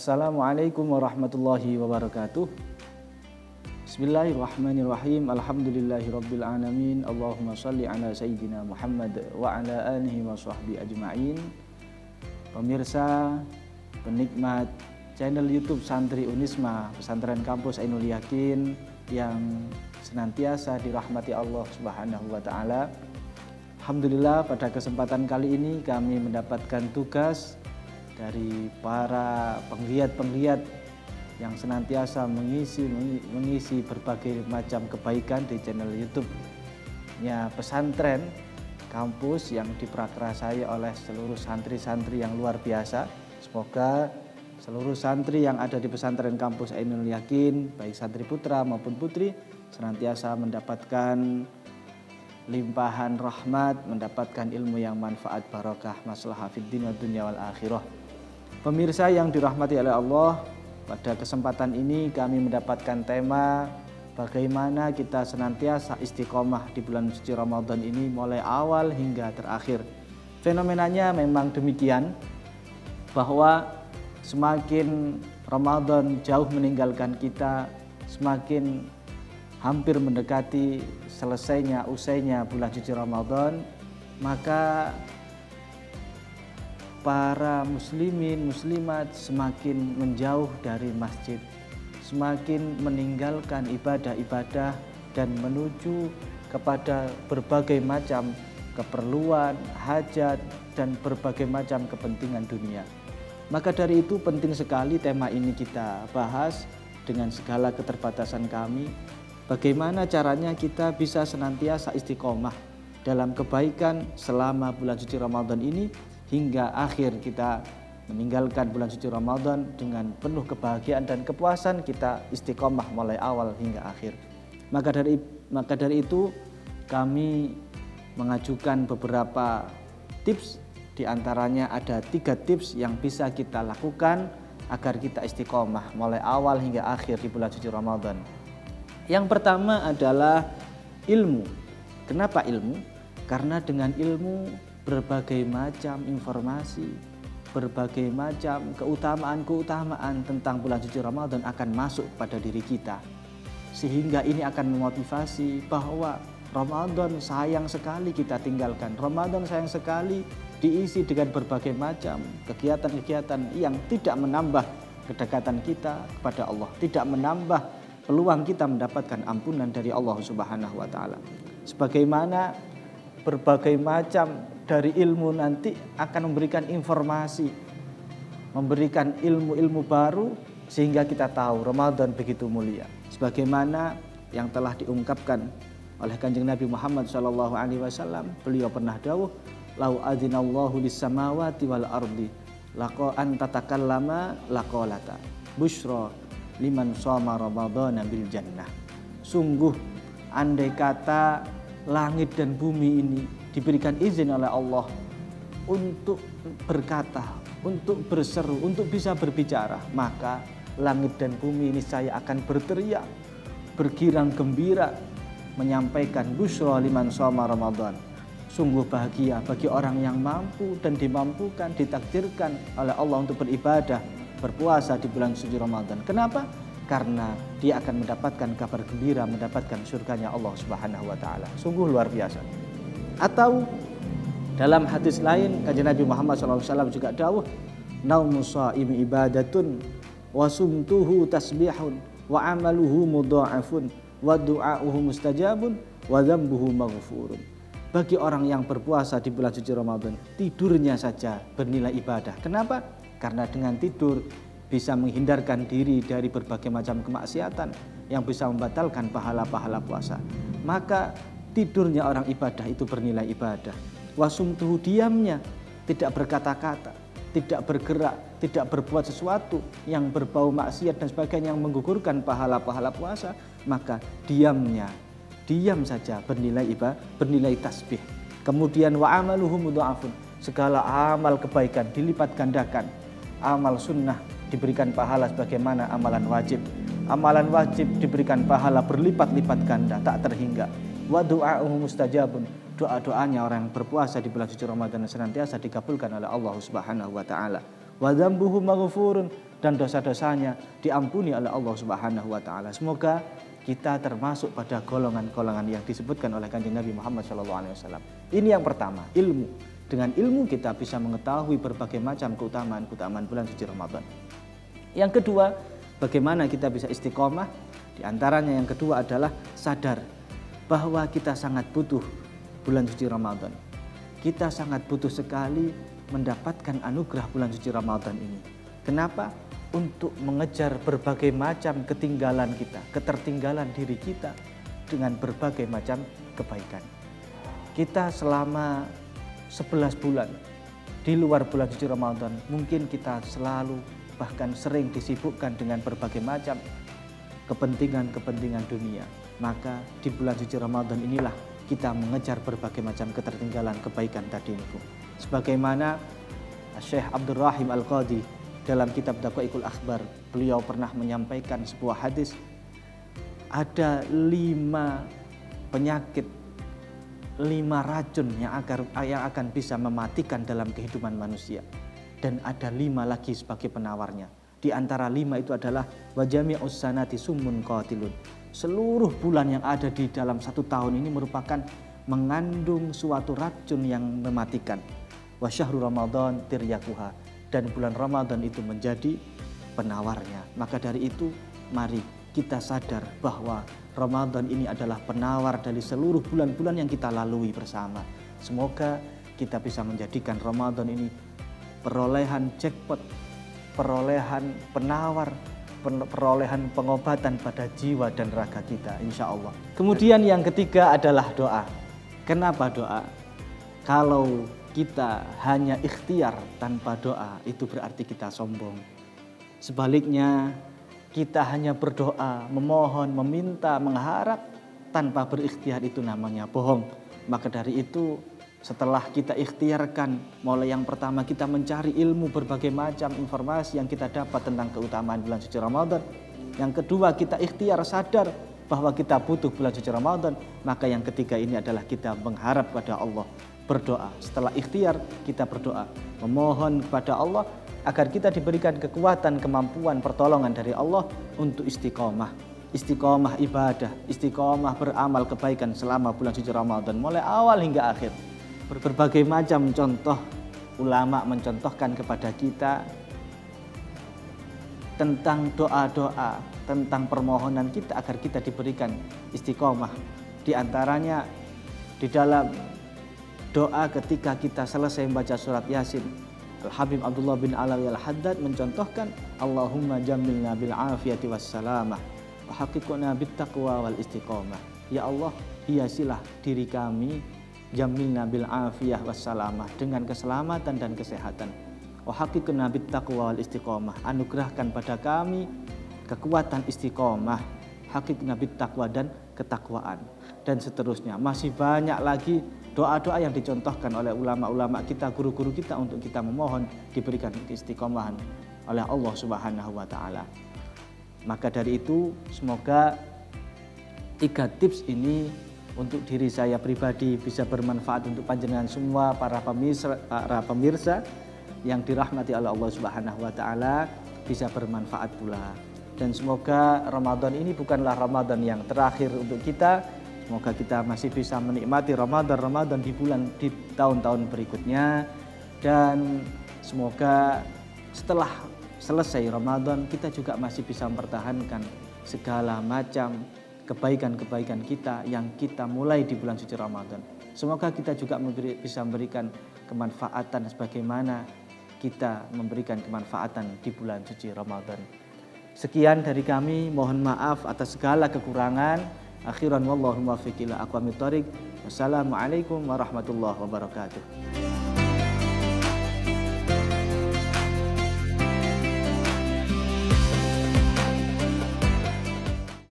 Assalamualaikum warahmatullahi wabarakatuh. Bismillahirrahmanirrahim. Alhamdulillahirabbil alamin. Allahumma shalli ala sayyidina Muhammad wa ala alihi wa sahbihi ajma'in. Pemirsa, penikmat channel YouTube Santri Unisma Pesantren Kampus Ainul Yakin yang senantiasa dirahmati Allah Subhanahu wa taala. Alhamdulillah, pada kesempatan kali ini kami mendapatkan tugas dari para penggiat-penggiat yang senantiasa mengisi berbagai macam kebaikan di channel YouTube-nya Pesantren Kampus yang diprakarsai oleh seluruh santri-santri yang luar biasa. Semoga seluruh santri yang ada di Pesantren Kampus Ainul Yakin, baik santri putra maupun putri, senantiasa mendapatkan limpahan rahmat, mendapatkan ilmu yang manfaat, barokah, maslahah fid din wa dunya wal akhirah. Pemirsa yang dirahmati oleh Allah, pada kesempatan ini kami mendapatkan tema bagaimana kita senantiasa istiqomah di bulan suci Ramadan ini mulai awal hingga terakhir. Fenomenanya memang demikian, bahwa semakin Ramadan jauh meninggalkan kita, semakin hampir mendekati usainya bulan suci Ramadan, maka para muslimin, muslimat semakin menjauh dari masjid, semakin meninggalkan ibadah-ibadah dan menuju kepada berbagai macam keperluan, hajat, dan berbagai macam kepentingan dunia. Maka dari itu penting sekali tema ini kita bahas dengan segala keterbatasan kami. Bagaimana caranya kita bisa senantiasa istiqomah dalam kebaikan selama bulan suci Ramadan ini, hingga akhir kita meninggalkan bulan suci Ramadan dengan penuh kebahagiaan dan kepuasan, kita istiqomah mulai awal hingga akhir. Maka dari itu kami mengajukan beberapa tips, diantaranya ada 3 tips yang bisa kita lakukan agar kita istiqomah mulai awal hingga akhir di bulan suci Ramadan. Yang pertama adalah ilmu. Kenapa ilmu? Karena dengan ilmu berbagai macam informasi, berbagai macam keutamaan tentang bulan suci Ramadan akan masuk pada diri kita. Sehingga ini akan memotivasi bahwa Ramadan sayang sekali kita tinggalkan. Ramadan sayang sekali diisi dengan berbagai macam kegiatan-kegiatan yang tidak menambah kedekatan kita kepada Allah, tidak menambah peluang kita mendapatkan ampunan dari Allah Subhanahu wa taala. Sebagaimana berbagai macam dari ilmu nanti akan memberikan informasi, memberikan ilmu-ilmu baru sehingga kita tahu Ramadan begitu mulia. Sebagaimana yang telah diungkapkan oleh Kanjeng Nabi Muhammad SAW, beliau pernah dawuh, "Lau adzinallahu lis-samawati wal ardi laqa an tatakallama laqalata busyra liman shoma ramadhana bil jannah." Sungguh andai kata langit dan bumi ini diberikan izin oleh Allah untuk berkata, untuk berseru, untuk bisa berbicara, maka langit dan bumi ini saya akan berteriak, bergirang gembira, menyampaikan busyra liman shoma Ramadan. Sungguh bahagia bagi orang yang mampu dan dimampukan, ditakdirkan oleh Allah untuk beribadah, berpuasa di bulan suci Ramadan. Kenapa? Karena dia akan mendapatkan kabar gembira, mendapatkan surganya Allah Subhanahu wa taala. Sungguh luar biasa. Atau dalam hadis lain Kanjeng Nabi Muhammad SAW juga dawuh, "Naumu shaimi ibadatun wa sumtuhu tasbihun wa amaluhu mudha'afun wa du'a'uhu mustajabun wa dzambuhu maghfurun." Bagi orang yang berpuasa di bulan suci Ramadan, tidurnya saja bernilai ibadah. Kenapa? Karena dengan tidur bisa menghindarkan diri dari berbagai macam kemaksiatan yang bisa membatalkan pahala-pahala puasa. Maka tidurnya orang ibadah itu bernilai ibadah. Wasumtuhu, diamnya, tidak berkata-kata, tidak bergerak, tidak berbuat sesuatu yang berbau maksiat dan sebagainya yang menggugurkan pahala-pahala puasa, maka diam saja bernilai ibadah, bernilai tasbih. Kemudian wa amaluhu mudha'afun, segala amal kebaikan dilipat gandakan. Amal sunnah diberikan pahala sebagaimana amalan wajib. Amalan wajib diberikan pahala berlipat-lipat ganda, tak terhingga. Wa du'a'uhu mustajabun, doa-doanya orang yang berpuasa di bulan suci Ramadan senantiasa dikabulkan oleh Allah Subhanahu wa taala. Wa dzambuhu maghfurun, dan dosa-dosanya diampuni oleh Allah Subhanahu wa taala. Semoga kita termasuk pada golongan-golongan yang disebutkan oleh Kanjeng Nabi Muhammad SAW. Ini yang pertama, ilmu. Dengan ilmu kita bisa mengetahui berbagai macam keutamaan-keutamaan bulan suci Ramadan. Yang kedua, bagaimana kita bisa istiqomah? Di antaranya yang kedua adalah sadar bahwa kita sangat butuh bulan suci Ramadan. Kita sangat butuh sekali mendapatkan anugerah bulan suci Ramadan ini. Kenapa? Untuk mengejar berbagai macam ketinggalan kita, ketertinggalan diri kita dengan berbagai macam kebaikan. Kita selama 11 bulan di luar bulan suci Ramadan, mungkin kita selalu bahkan sering disibukkan dengan berbagai macam kepentingan-kepentingan dunia. Maka di bulan suci Ramadan inilah kita mengejar berbagai macam ketertinggalan kebaikan tadi itu. Sebagaimana Syekh Abdul Rahim Al-Qadi dalam kitab Daqaiqul Akhbar, beliau pernah menyampaikan sebuah hadis, ada 5 penyakit, 5 racun yang akan bisa mematikan dalam kehidupan manusia, dan ada 5 lagi sebagai penawarnya. Di antara 5 itu adalah wajami'us sanati summun qatilun. Seluruh bulan yang ada di dalam 1 tahun ini merupakan mengandung suatu racun yang mematikan. Wa syahru Ramadan tiryakuha, dan bulan Ramadan itu menjadi penawarnya. Maka dari itu mari kita sadar bahwa Ramadan ini adalah penawar dari seluruh bulan-bulan yang kita lalui bersama. Semoga kita bisa menjadikan Ramadan ini perolehan jackpot, perolehan penawar, perolehan pengobatan pada jiwa dan raga kita, insya Allah. Kemudian yang ketiga adalah doa. Kenapa doa? Kalau kita hanya ikhtiar tanpa doa, itu berarti kita sombong. Sebaliknya, kita hanya berdoa, memohon, meminta, mengharap tanpa berikhtiar, itu namanya bohong. Maka dari itu, setelah kita ikhtiarkan, mulai yang pertama kita mencari ilmu berbagai macam informasi yang kita dapat tentang keutamaan bulan suci Ramadan. Yang kedua, kita ikhtiar sadar bahwa kita butuh bulan suci Ramadan. Maka yang ketiga ini adalah kita mengharap pada Allah, berdoa. Setelah ikhtiar, kita berdoa, memohon kepada Allah agar kita diberikan kekuatan, kemampuan, pertolongan dari Allah untuk istiqomah. Istiqomah ibadah, istiqomah beramal kebaikan selama bulan suci Ramadan, mulai awal hingga akhir. Berbagai macam contoh ulama mencontohkan kepada kita tentang doa-doa, tentang permohonan kita agar kita diberikan istiqomah. Di antaranya di dalam doa ketika kita selesai membaca surat Yasin, Al-Habib Abdullah bin Alawi Al-Haddad mencontohkan Allahumma jammilna bil afiyati wassalamah wa haqiqna bit taqwa wal istiqomah. Ya Allah, hiasilah diri kami, jammilna bil afiyah wassalamah, dengan keselamatan dan kesehatan. Wa haqiqna bit taqwa wal istiqomah, anugerahkan pada kami kekuatan istiqomah, haqiqna bit taqwa, dan ketakwaan, dan seterusnya. Masih banyak lagi doa-doa yang dicontohkan oleh ulama-ulama kita, guru-guru kita, untuk kita memohon diberikan keistiqomahan oleh Allah Subhanahu wa taala. Maka dari itu, semoga 3 tips ini untuk diri saya pribadi bisa bermanfaat untuk panjenengan semua para pemirsa yang dirahmati oleh Allah Subhanahu wa taala, bisa bermanfaat pula. Dan semoga Ramadan ini bukanlah Ramadan yang terakhir untuk kita. Semoga kita masih bisa menikmati Ramadan di tahun-tahun berikutnya, dan semoga setelah selesai Ramadan kita juga masih bisa mempertahankan segala macam kebaikan-kebaikan kita yang kita mulai di bulan suci Ramadan. Semoga kita juga bisa memberikan kemanfaatan sebagaimana kita memberikan kemanfaatan di bulan suci Ramadan. Sekian dari kami, mohon maaf atas segala kekurangan. Akhiran wallahu muwaffiq ila aqwamit thoriq. Wassalamualaikum warahmatullahi wabarakatuh.